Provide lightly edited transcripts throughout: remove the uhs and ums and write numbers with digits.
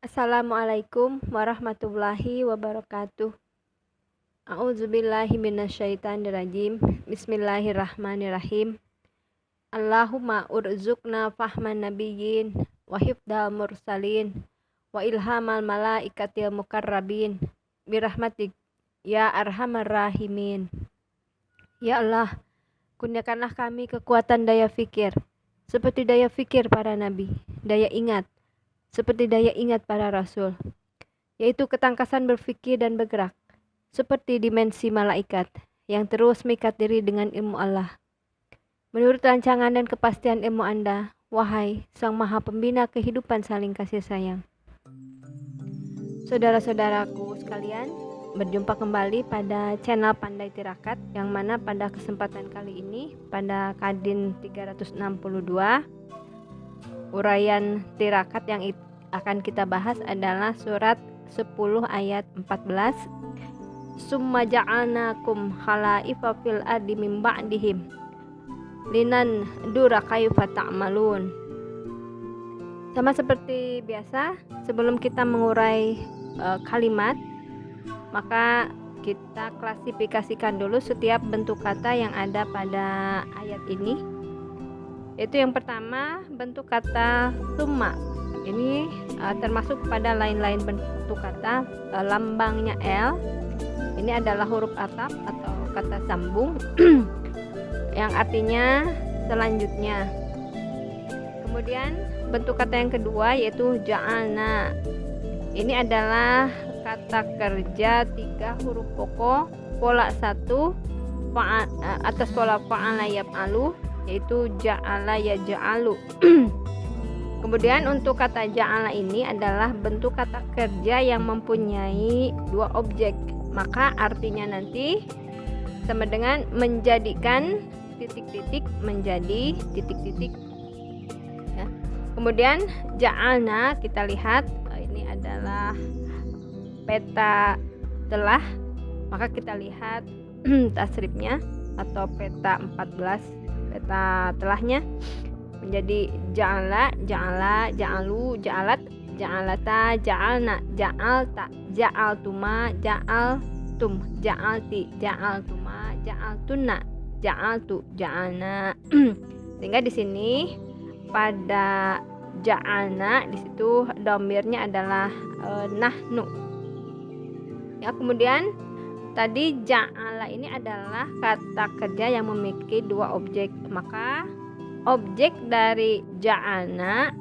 Assalamualaikum warahmatullahi wabarakatuh. A'udzubillahi minasyaitonirrajim. Bismillahirrahmanirrahim. Allahumma urzuqna fahman nabiyyin wa hifdzal mursalin wa ilhamal malaikatil mukarrabin birahmatik ya arhamar rahimin. Ya Allah, kurniakanlah kami kekuatan daya fikir seperti daya fikir para nabi, daya ingat seperti daya ingat para rasul, yaitu ketangkasan berfikir dan bergerak, seperti dimensi malaikat yang terus mengikat diri dengan ilmu Allah. Menurut rancangan dan kepastian ilmu Anda, wahai Sang Maha Pembina kehidupan saling kasih sayang. Saudara-saudaraku sekalian, berjumpa kembali pada channel Pandai Tirakat, yang mana pada kesempatan kali ini, pada Kadin 362, uraian tirakat yang akan kita bahas adalah surat 10 ayat 14. Summa ja'alnakum khalaifa fil ardi min ba'dihim linan dura kaifa ta'malun. Sama seperti biasa, sebelum kita mengurai kalimat, maka kita klasifikasikan dulu setiap bentuk kata yang ada pada ayat ini. Itu yang pertama, bentuk kata summa. Ini termasuk pada lain-lain bentuk kata. Lambangnya L. Ini adalah huruf ataf atau kata sambung yang artinya selanjutnya. Kemudian bentuk kata yang kedua yaitu ja'alna. Ini adalah kata kerja 3 huruf pokok, pola 1 atas pola fa'ala yaf'alu, yaitu ja'ala ya ja'alu. Kemudian untuk kata ja'ala ini adalah bentuk kata kerja yang mempunyai 2 objek, maka artinya nanti sama dengan menjadikan titik-titik menjadi titik-titik ya. Kemudian ja'alna, kita lihat ini adalah peta telah, maka kita lihat tasrifnya atau peta 14, peta telahnya menjadi ja'ala, ja'ala, ja'alu, ja'alat, ja'alata, ja'alna, ja'alta, ja'altuma, ja'altum, ja'alti, ja'altuma, ja'altunna, ja'altu, ja'alna. Sehingga di sini pada ja'alna di situ domirnya adalah nahnu. Ya, kemudian tadi ja'ala ini adalah kata kerja yang memiliki 2 objek, maka objek dari ja'alna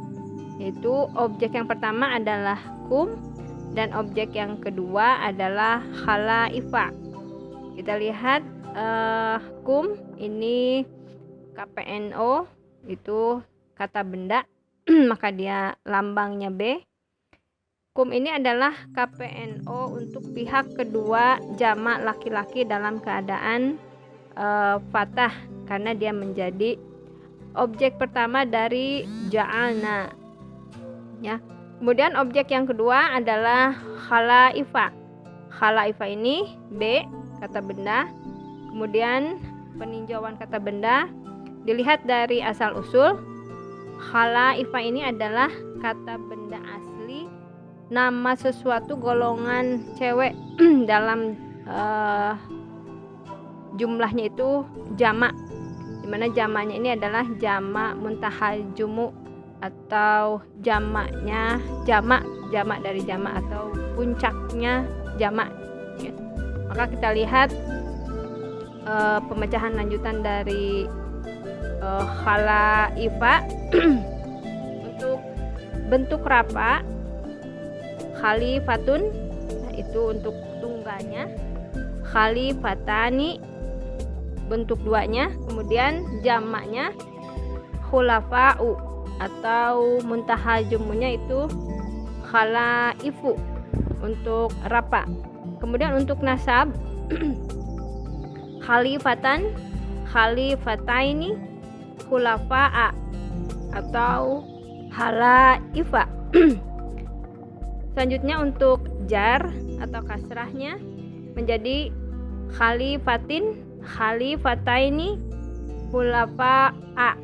itu objek yang pertama adalah kum dan objek yang kedua adalah khalaifa. Kita lihat kum ini KPNO itu kata benda maka dia lambangnya B. Kum ini adalah KPNO untuk pihak kedua jamak laki-laki dalam keadaan fathah karena dia menjadi objek pertama dari ja'alna ya. Kemudian objek yang kedua adalah khalaifa. Khalaifa ini B, kata benda. Kemudian peninjauan kata benda dilihat dari asal usul. Khalaifa ini adalah kata benda asli, nama sesuatu golongan cewek dalam jumlahnya itu jamak, dimana jamaknya ini adalah jamak muntahal jumu atau jamaknya jamak dari jamak atau puncaknya jamak ya. Maka kita lihat pemecahan lanjutan dari khalaifa. Untuk bentuk rafa khalifatun, nah itu untuk tunggalnya, khalifatani bentuk duanya, kemudian jamaknya khulafa'u atau muntahal jumunya itu khalaifu untuk rafa. Kemudian untuk nasab khalifatan, khalifataini, khulafa'a atau halaifa. Selanjutnya untuk jar atau kasrahnya menjadi khalifatin, khalifataini, khulafa'a.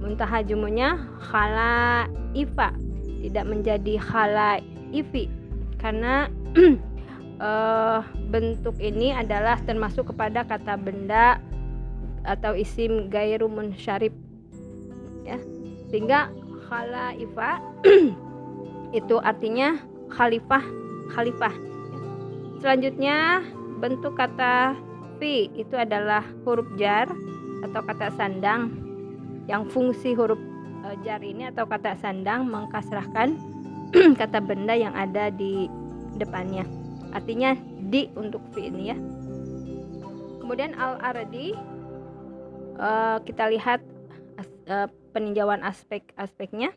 Muntaha jumunya khalaifa. tidak menjadi khalaifi karena bentuk ini adalah termasuk kepada kata benda atau isim gairu munsyarif ya, sehingga khalaifa itu artinya khalifah ya. Selanjutnya bentuk kata fi itu adalah huruf jar atau kata sandang yang fungsi huruf jar ini atau kata sandang mengkasrahkan kata benda yang ada di depannya, artinya di untuk fi ini ya. Kemudian al-ardi, kita lihat peninjauan aspek-aspeknya.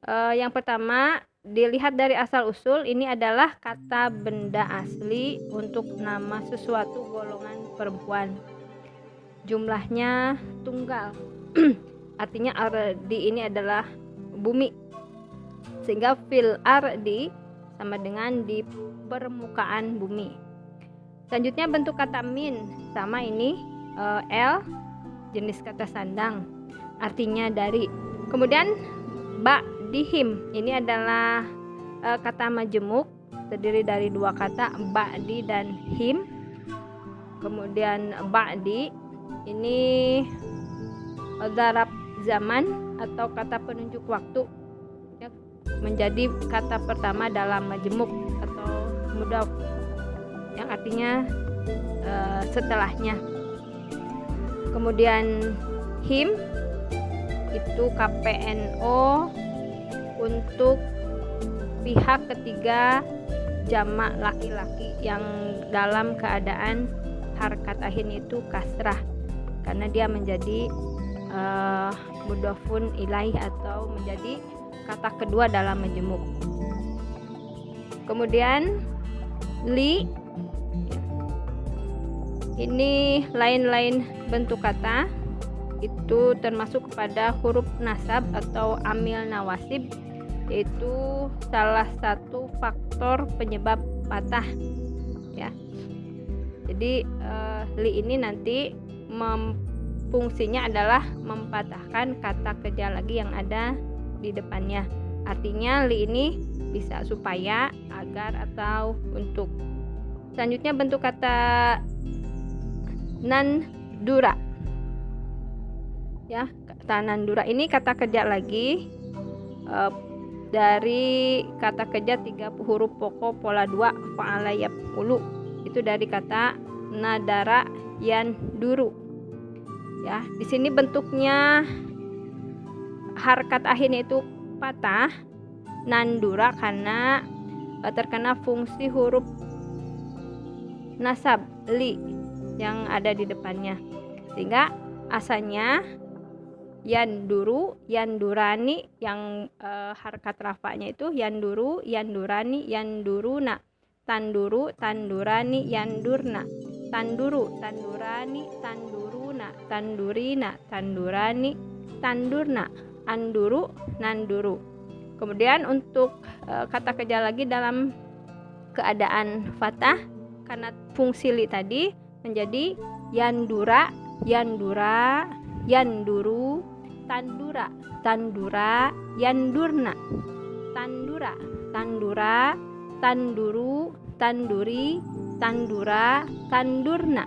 Yang pertama dilihat dari asal usul, ini adalah kata benda asli untuk nama sesuatu golongan perempuan, jumlahnya tunggal. Artinya ardi ini adalah bumi, sehingga fil ardi sama dengan di permukaan bumi. Selanjutnya bentuk kata min, sama ini l, jenis kata sandang, artinya dari. Kemudian ba'dihim, ini adalah kata majemuk, terdiri dari dua kata, ba'di dan him. Kemudian ba'di ini dzaraf zaman atau kata penunjuk waktu ya, menjadi kata pertama dalam majemuk atau mudhaf yang artinya setelahnya. Kemudian him itu KPNO untuk pihak ketiga jamak laki-laki yang dalam keadaan harkat akhirnya itu kasrah karena dia menjadi mudhafun ilaih atau menjadi kata kedua dalam majemuk. Kemudian li, ini lain-lain bentuk kata itu termasuk kepada huruf nasab atau amil nawasib, yaitu salah satu faktor penyebab patah ya. Jadi li ini nanti fungsinya adalah mempatahkan kata kerja lagi yang ada di depannya. Artinya li ini bisa supaya, agar, atau untuk. Selanjutnya bentuk kata nandura ya, kata nandura ini kata kerja lagi dari kata kerja 3 huruf pokok pola 2 fa'ala yaf'ulu, itu dari kata nadara yanduru ya. Di sini bentuknya harkat akhirnya itu patah nandura karena terkena fungsi huruf nasab li yang ada di depannya, sehingga asalnya yanduru, yandurani, yang harkat rafanya itu yanduru, yandurani, yanduruna, tanduru, tandurani, yandurna, tanduru, tandurani, tanduruna, tandurina, tandurani, tandurna, anduru, nanduru. Kemudian untuk kata kerja lagi dalam keadaan fathah karena fungsi li tadi menjadi yandura, yandura, yanduru, tandura, tandura, yandurna, tandura, tandura, tanduru, tanduri, tandura, tandurna,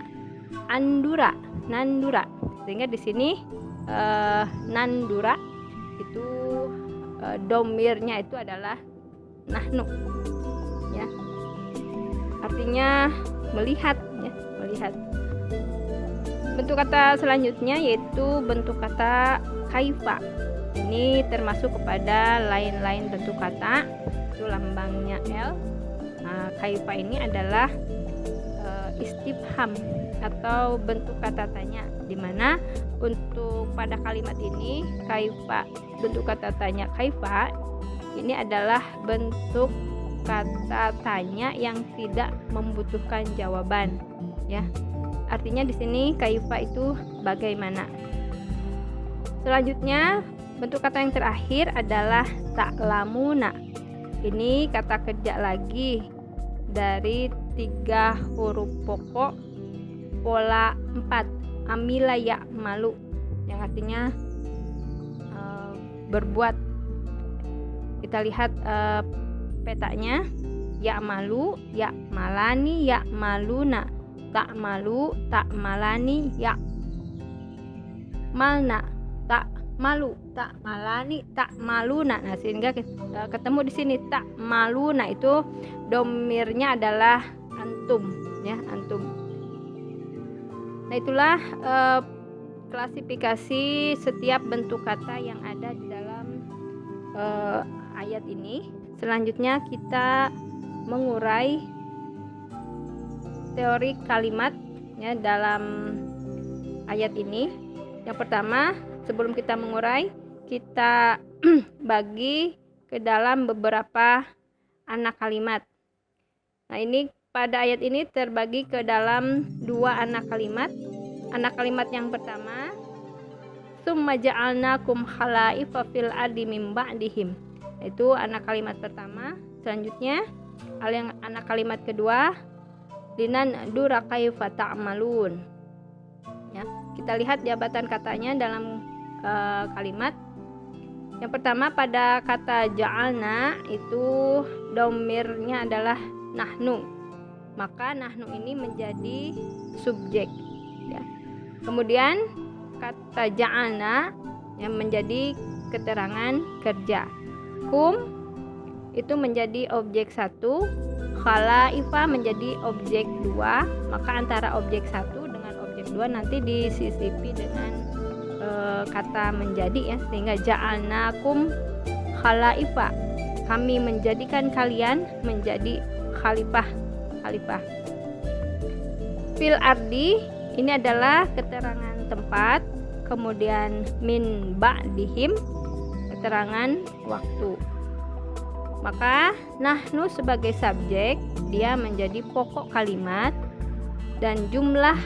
andura, nandura. Sehingga di sini nandura itu domirnya itu adalah nahnu ya, artinya melihat ya, melihat. Bentuk kata selanjutnya yaitu bentuk kata kaifa. Ini termasuk kepada lain-lain bentuk kata, itu lambangnya L. Nah, kaifa ini adalah istifham atau bentuk kata tanya, di mana untuk pada kalimat ini kaifa, bentuk kata tanya kaifa ini adalah bentuk kata tanya yang tidak membutuhkan jawaban ya. Artinya di sini kaifa itu bagaimana. Selanjutnya bentuk kata yang terakhir adalah ta'lamuna. Ini kata kerja lagi dari 3 huruf pokok pola 4 amila ya'malu yang artinya berbuat Kita lihat petanya. Ya'malu, ya'malani, ya'maluna, ta'malu, ta'malani, ya'malna, ta'malu, ta'malani, ta'maluna. Nah, sehingga ketemu di sini ta'maluna, itu domirnya adalah antum, ya, antum. Nah, itulah klasifikasi setiap bentuk kata yang ada di dalam ayat ini. Selanjutnya kita mengurai teori kalimat, ya, dalam ayat ini. Yang pertama, sebelum kita mengurai, kita bagi ke dalam beberapa anak kalimat. Nah, ini pada ayat ini terbagi ke dalam 2 anak kalimat. Anak kalimat yang pertama, summa ja'alnakum khalaifa fil ardi min ba'dihim. Itu anak kalimat pertama. Selanjutnya, anak kalimat kedua, linandura kaifa ta'malun. Ya, kita lihat jabatan katanya dalam kalimat. Yang pertama, pada kata ja'alna itu domirnya adalah nahnu. Maka nahnu ini menjadi subjek, ya. Kemudian kata ja'alna yang menjadi keterangan kerja. Kum itu menjadi objek 1, khalaifa menjadi objek 2. Maka antara objek 1 dengan objek 2 nanti disisipi dengan kata menjadi, ya, sehingga ja'alnakum khalaifa, kami menjadikan kalian menjadi khalifah. Fil ardi ini adalah keterangan tempat, kemudian min ba'dihim keterangan waktu. Maka nahnu sebagai subjek, dia menjadi pokok kalimat, dan jumlah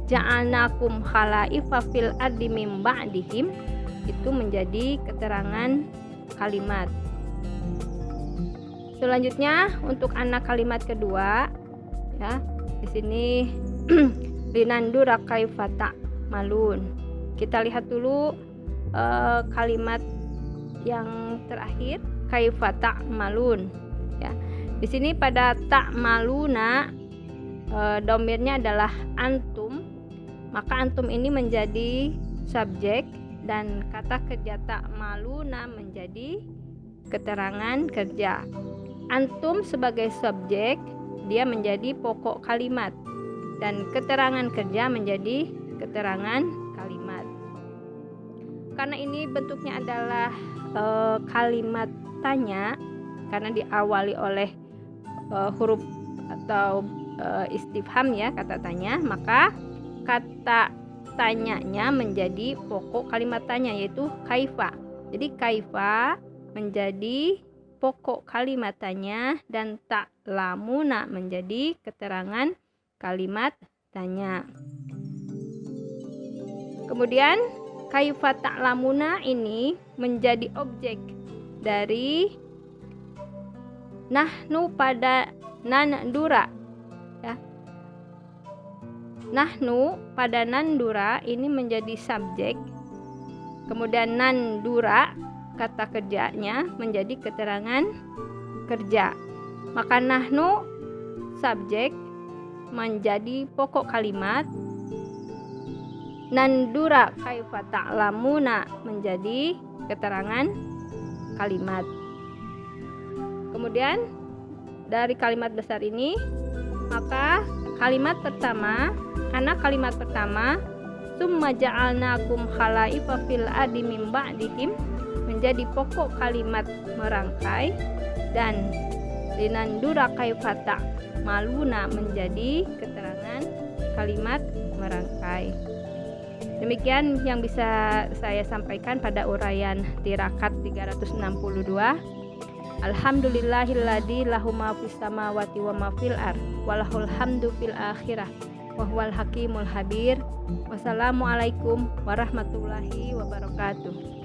ja'alnakum khalaifa fil ardi min ba'dihim itu menjadi keterangan kalimat. Selanjutnya untuk anak kalimat kedua, ya, di sini linandura kaifa ta'malun. Kita lihat dulu kalimat yang terakhir, kaifa ta'malun, ya. Di sini pada ta'maluna domirnya adalah antum. Maka antum ini menjadi subjek dan kata kerja ta'maluna menjadi keterangan kerja. Antum sebagai subjek, dia menjadi pokok kalimat, dan keterangan kerja menjadi keterangan kalimat. Karena ini bentuknya adalah kalimat tanya, karena diawali oleh huruf atau istifham, ya, kata tanya, maka kata tanyanya menjadi pokok kalimat tanya, yaitu kaifa. Jadi kaifa menjadi pokok kalimat tanya, dan ta'lamuna menjadi keterangan kalimat tanya. Kemudian kaifa ta'lamuna ini menjadi objek dari nahnu pada nandura, ya. Nahnu pada nandura ini menjadi subjek, kemudian nandura kata kerjanya menjadi keterangan kerja. Maka nahnu subjek menjadi pokok kalimat, nandura kaifa ta'lamuna menjadi keterangan kalimat. Kemudian dari kalimat besar ini, maka kalimat pertama, anak kalimat pertama, summa ja'alnakum khalaifa fil ardi min ba'dihim menjadi pokok kalimat merangkai, dan linandura kaifa ta'maluna menjadi keterangan kalimat merangkai. Demikian yang bisa saya sampaikan pada uraian tirakat 362. Alhamdulillahilladzi lahu ma fis samawati wa ma fil ardh wa lahul hamdu fil akhirah wa huwal hakimul habir. Wassalamualaikum warahmatullahi wabarakatuh.